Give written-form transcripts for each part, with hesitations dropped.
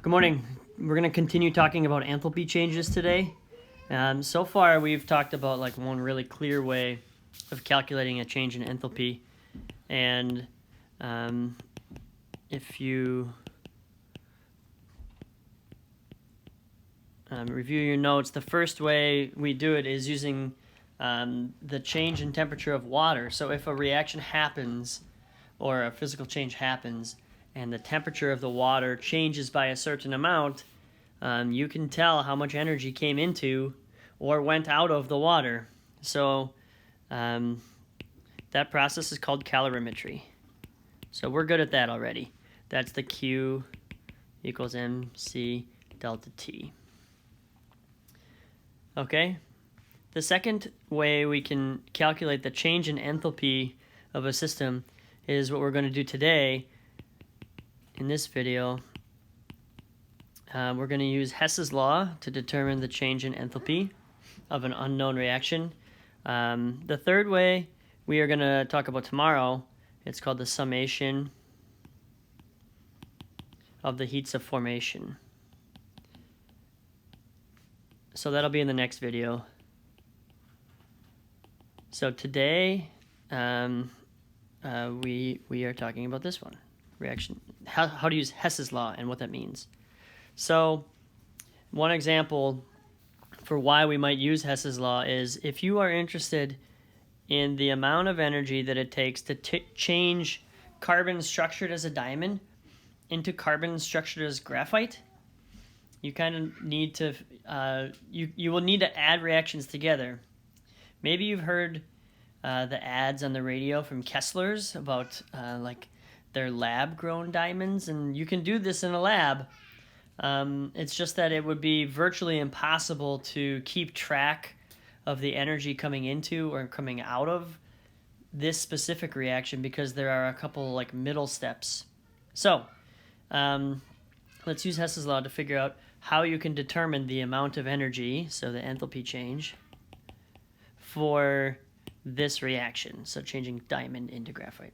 Good morning. We're going to continue talking about enthalpy changes today. So far, we've talked about like one really clear way of calculating a change in enthalpy. And if you review your notes, the first way we do it is using the change in temperature of water. So if a reaction happens or a physical change happens and the temperature of the water changes by a certain amount, you can tell how much energy came into or went out of the water. So that process is called calorimetry. So we're good at that already. That's the Q equals mc delta T. Okay? The second way we can calculate the change in enthalpy of a system is what we're going to do today. In this video, we're going to use Hess's law to determine the change in enthalpy of an unknown reaction. The third way we are going to talk about tomorrow, it's called the summation of the heats of formation. So that'll be in the next video. So today, we are talking about this one, reaction, how to use Hess's law and what that means. So one example for why we might use Hess's law is if you are interested in the amount of energy that it takes to change carbon structured as a diamond into carbon structured as graphite, you kind of need to, you will need to add reactions together. Maybe you've heard the ads on the radio from Kessler's about like their lab-grown diamonds, and you can do this in a lab. It's just that it would be virtually impossible to keep track of the energy coming into or coming out of this specific reaction because there are a couple like middle steps. So let's use Hess's law to figure out how you can determine the amount of energy, so the enthalpy change, for this reaction, so changing diamond into graphite.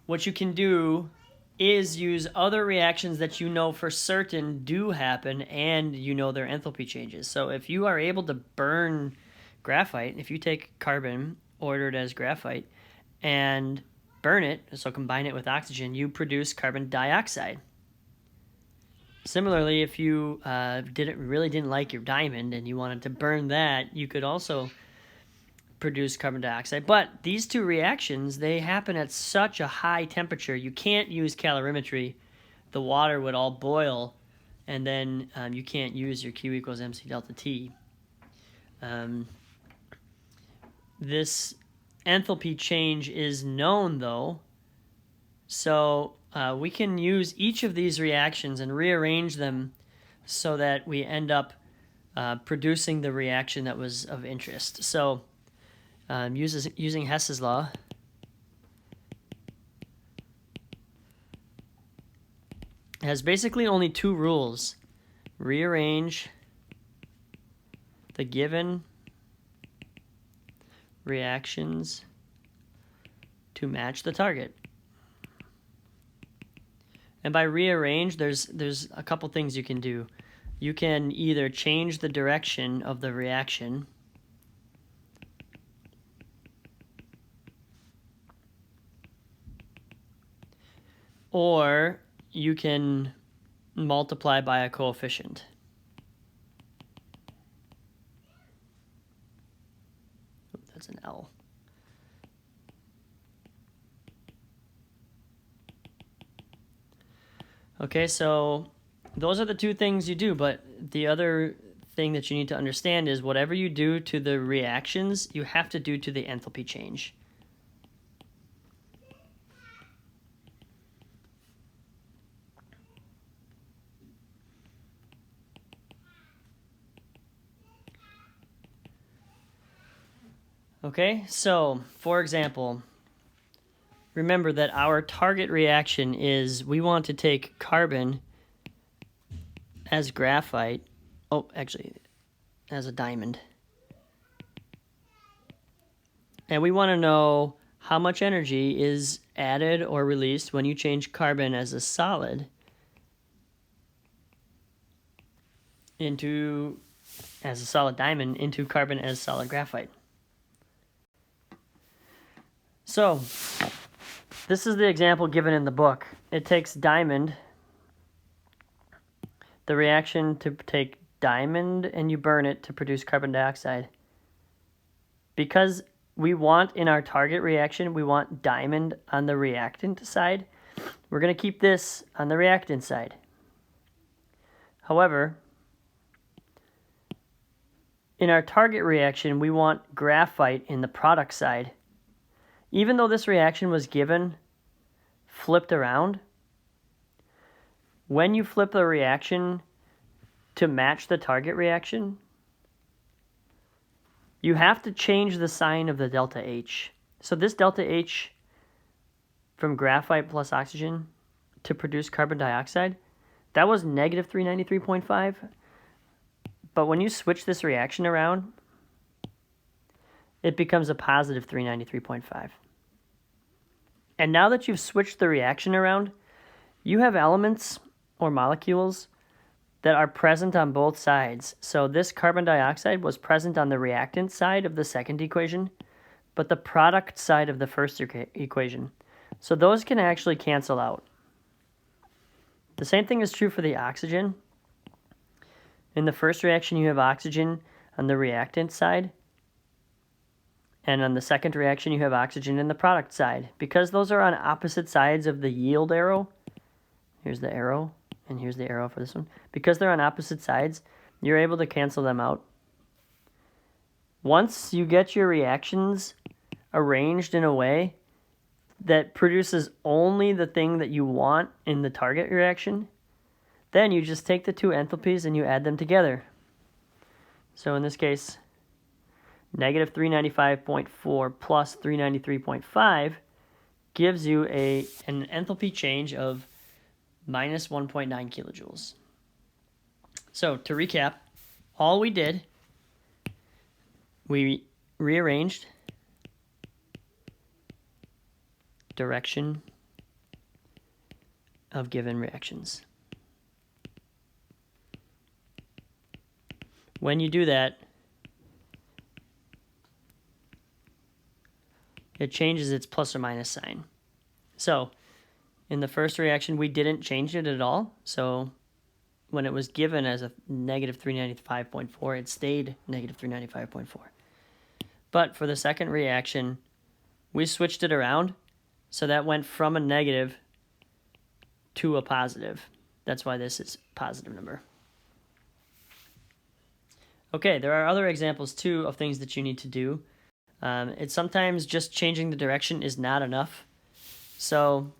What you can do is use other reactions that you know for certain do happen and you know their enthalpy changes. So if you are able to burn graphite, if you take carbon ordered as graphite and burn it, so combine it with oxygen, you produce carbon dioxide. Similarly, if you really didn't like your diamond and you wanted to burn that, you could also produce carbon dioxide. But these two reactions, they happen at such a high temperature, you can't use calorimetry. The water would all boil, and then you can't use your Q equals mc delta T. This enthalpy change is known, though, so we can use each of these reactions and rearrange them so that we end up producing the reaction that was of interest. So using Hess's law, it has basically only two rules. Rearrange the given reactions to match the target. And by rearrange, there's a couple things you can do. You can either change the direction of the reaction, or you can multiply by a coefficient. That's an L. Okay, so those are the two things you do, but the other thing that you need to understand is whatever you do to the reactions, you have to do to the enthalpy change. Okay, so for example, remember that our target reaction is we want to take carbon as graphite, as a diamond. And we want to know how much energy is added or released when you change carbon as a solid as a solid diamond into carbon as solid graphite. So, this is the example given in the book. It takes diamond, the reaction to take diamond, and you burn it to produce carbon dioxide. Because we want, in our target reaction, we want diamond on the reactant side, we're going to keep this on the reactant side. However, in our target reaction, we want graphite in the product side. Even though this reaction was given flipped around, when you flip the reaction to match the target reaction, you have to change the sign of the delta H. So this delta H from graphite plus oxygen to produce carbon dioxide, that was negative 393.5. But when you switch this reaction around, it becomes a positive 393.5. And now that you've switched the reaction around, you have elements or molecules that are present on both sides. So this carbon dioxide was present on the reactant side of the second equation, but the product side of the first equation. So those can actually cancel out. The same thing is true for the oxygen. In the first reaction, you have oxygen on the reactant side, and on the second reaction, you have oxygen in the product side. Because those are on opposite sides of the yield arrow, here's the arrow, and here's the arrow for this one. Because they're on opposite sides, you're able to cancel them out. Once you get your reactions arranged in a way that produces only the thing that you want in the target reaction, then you just take the two enthalpies and you add them together. So in this case, negative 395.4 plus 393.5 gives you an enthalpy change of minus 1.9 kilojoules. So to recap, all we did, we rearranged direction of given reactions. When you do that, it changes its plus or minus sign. So in the first reaction, we didn't change it at all. So when it was given as a negative 395.4, it stayed negative 395.4. But for the second reaction, we switched it around. So that went from a negative to a positive. That's why this is a positive number. Okay, there are other examples too of things that you need to do. It's sometimes just changing the direction is not enough. So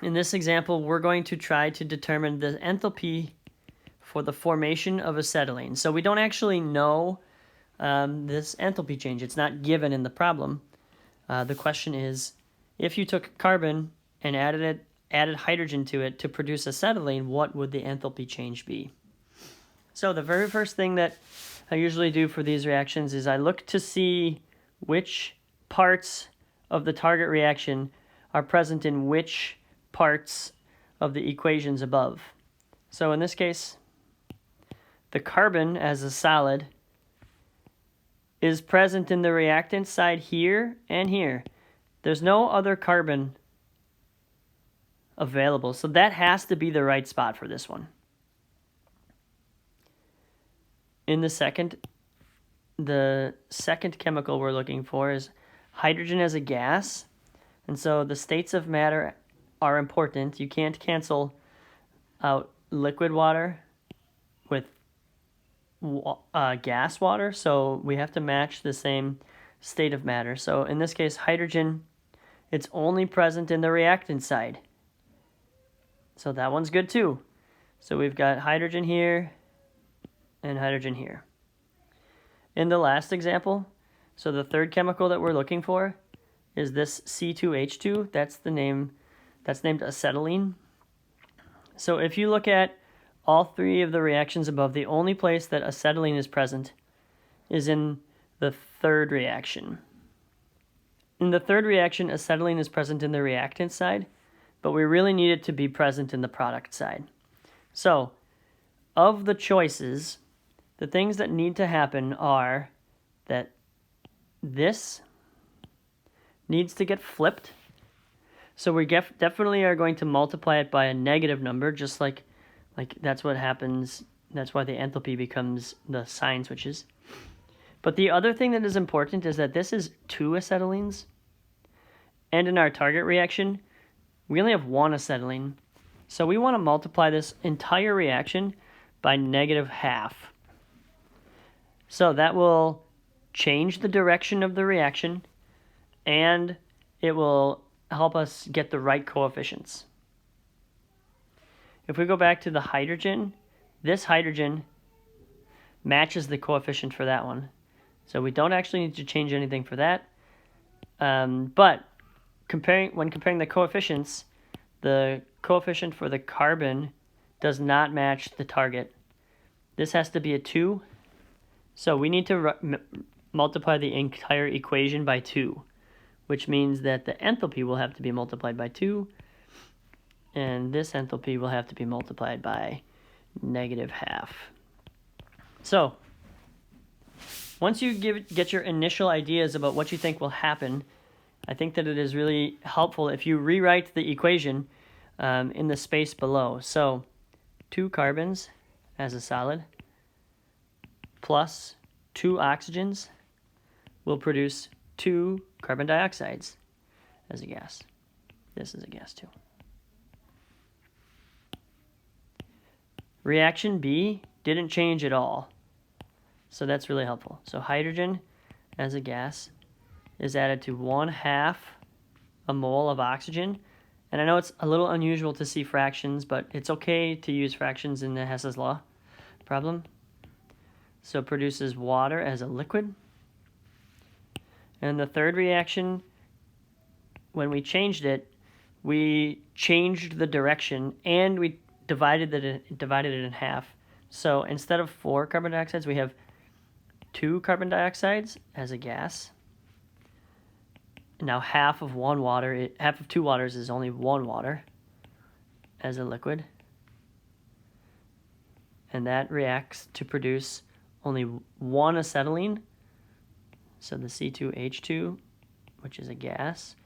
in this example, we're going to try to determine the enthalpy for the formation of acetylene. So we don't actually know this enthalpy change. It's not given in the problem. The question is, if you took carbon and added hydrogen to it to produce acetylene, what would the enthalpy change be? So the very first thing that I usually do for these reactions is I look to see which parts of the target reaction are present in which parts of the equations above. So in this case, the carbon as a solid is present in the reactant side here and here. There's no other carbon available, so that has to be the right spot for this one. In the second chemical we're looking for is hydrogen as a gas. And so the states of matter are important. You can't cancel out liquid water with gas water, so we have to match the same state of matter. So in this case, hydrogen, it's only present in the reactant side. So that one's good too. So we've got hydrogen here and hydrogen here. In the last example, so the third chemical that we're looking for is this C2H2. That's named acetylene. So if you look at all three of the reactions above, the only place that acetylene is present is in the third reaction. In the third reaction, acetylene is present in the reactant side, but we really need it to be present in the product side. So, of the choices, the things that need to happen are that this needs to get flipped. So we definitely are going to multiply it by a negative number, just like that's what happens. That's why the enthalpy becomes, the sign switches. But the other thing that is important is that this is 2 acetylenes. And in our target reaction, we only have 1 acetylene. So we want to multiply this entire reaction by -1/2. So that will change the direction of the reaction, and it will help us get the right coefficients. If we go back to the hydrogen, this hydrogen matches the coefficient for that one. So we don't actually need to change anything for that. But when comparing the coefficients, the coefficient for the carbon does not match the target. This has to be a 2. So we need to multiply the entire equation by 2, which means that the enthalpy will have to be multiplied by 2, and this enthalpy will have to be multiplied by -1/2. So once you get your initial ideas about what you think will happen, I think that it is really helpful if you rewrite the equation in the space below. So 2 carbons as a solid plus 2 oxygens will produce 2 carbon dioxides as a gas. This is a gas too. Reaction B didn't change at all, so that's really helpful. So hydrogen as a gas is added to 1/2 a mole of oxygen. And I know it's a little unusual to see fractions, but it's okay to use fractions in the Hess's law problem. So it produces water as a liquid. And the third reaction, when we changed it, we changed the direction and we divided it in half. So instead of 4 carbon dioxides, we have 2 carbon dioxides as a gas. Now half of 2 waters is only 1 water as a liquid. And that reacts to produce only 1 acetylene. So the C2H2, which is a gas,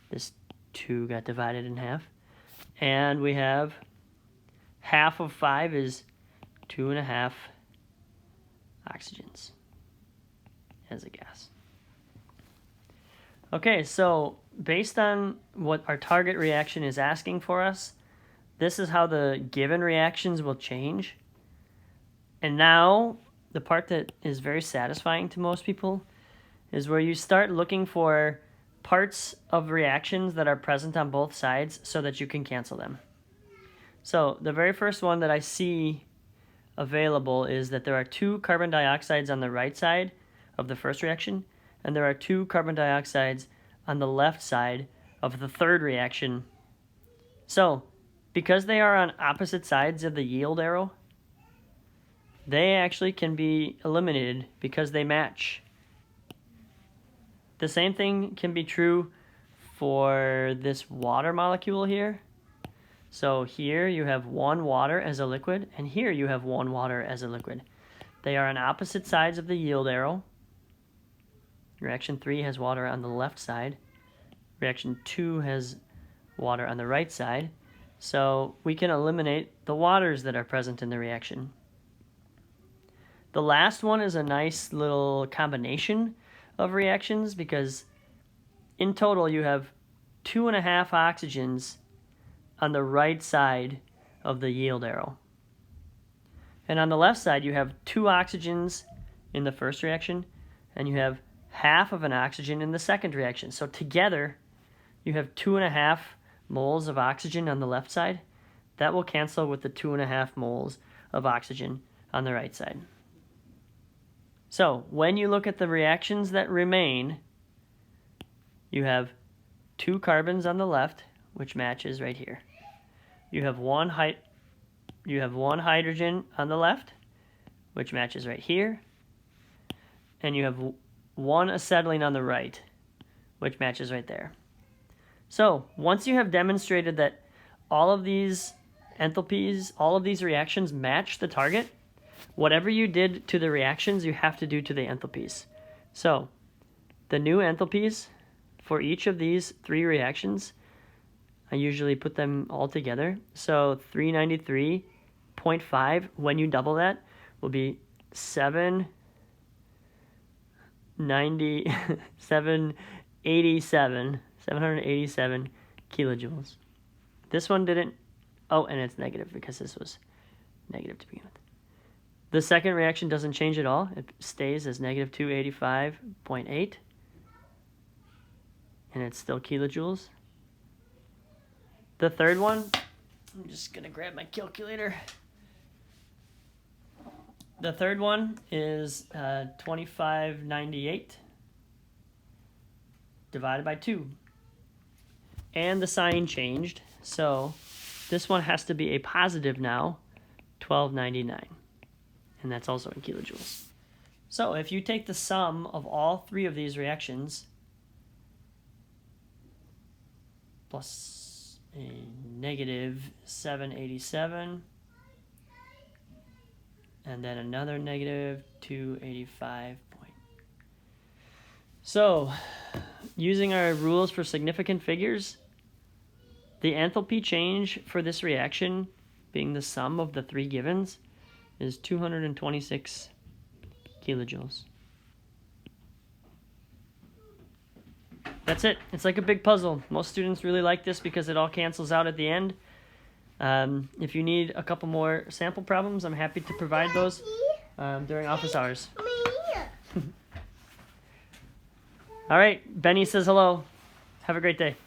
this 2 got divided in half. And we have half of 5 is 2.5 oxygens as a gas. Okay, so based on what our target reaction is asking for us, this is how the given reactions will change. And now, the part that is very satisfying to most people is where you start looking for parts of reactions that are present on both sides so that you can cancel them. So the very first one that I see available is that there are 2 carbon dioxides on the right side of the first reaction, and there are 2 carbon dioxides on the left side of the third reaction. So, because they are on opposite sides of the yield arrow, they actually can be eliminated because they match. The same thing can be true for this water molecule here. So here you have 1 water as a liquid, and here you have 1 water as a liquid. They are on opposite sides of the yield arrow. Reaction 3 has water on the left side. Reaction 2 has water on the right side. So we can eliminate the waters that are present in the reaction. The last one is a nice little combination of reactions because in total you have 2.5 oxygens on the right side of the yield arrow. And on the left side you have 2 oxygens in the first reaction, and you have half of an oxygen in the second reaction. So together you have 2.5 moles of oxygen on the left side. That will cancel with the 2.5 moles of oxygen on the right side. So when you look at the reactions that remain, you have 2 carbons on the left, which matches right here. You have one hydrogen on the left, which matches right here. And you have 1 acetylene on the right, which matches right there. So once you have demonstrated that all of these enthalpies, all of these reactions match the target, whatever you did to the reactions, you have to do to the enthalpies. So the new enthalpies for each of these 3 reactions, I usually put them all together. So 393.5, when you double that, will be 787 kilojoules. This one didn't, oh, and it's negative because this was negative to begin with. The second reaction doesn't change at all. It stays as negative 285.8, and it's still kilojoules. The third one, I'm just going to grab my calculator. The third one is 2598 divided by 2. And the sign changed, so this one has to be a positive now, 1299. And that's also in kilojoules. So if you take the sum of all 3 of these reactions plus a negative 787 and then another negative 285. So using our rules for significant figures, the enthalpy change for this reaction, being the sum of the 3 givens, is 226 kilojoules. That's it. It's like a big puzzle. Most students really like this because it all cancels out at the end. If you need a couple more sample problems, I'm happy to provide those during office hours. All right, Benny says hello. Have a great day.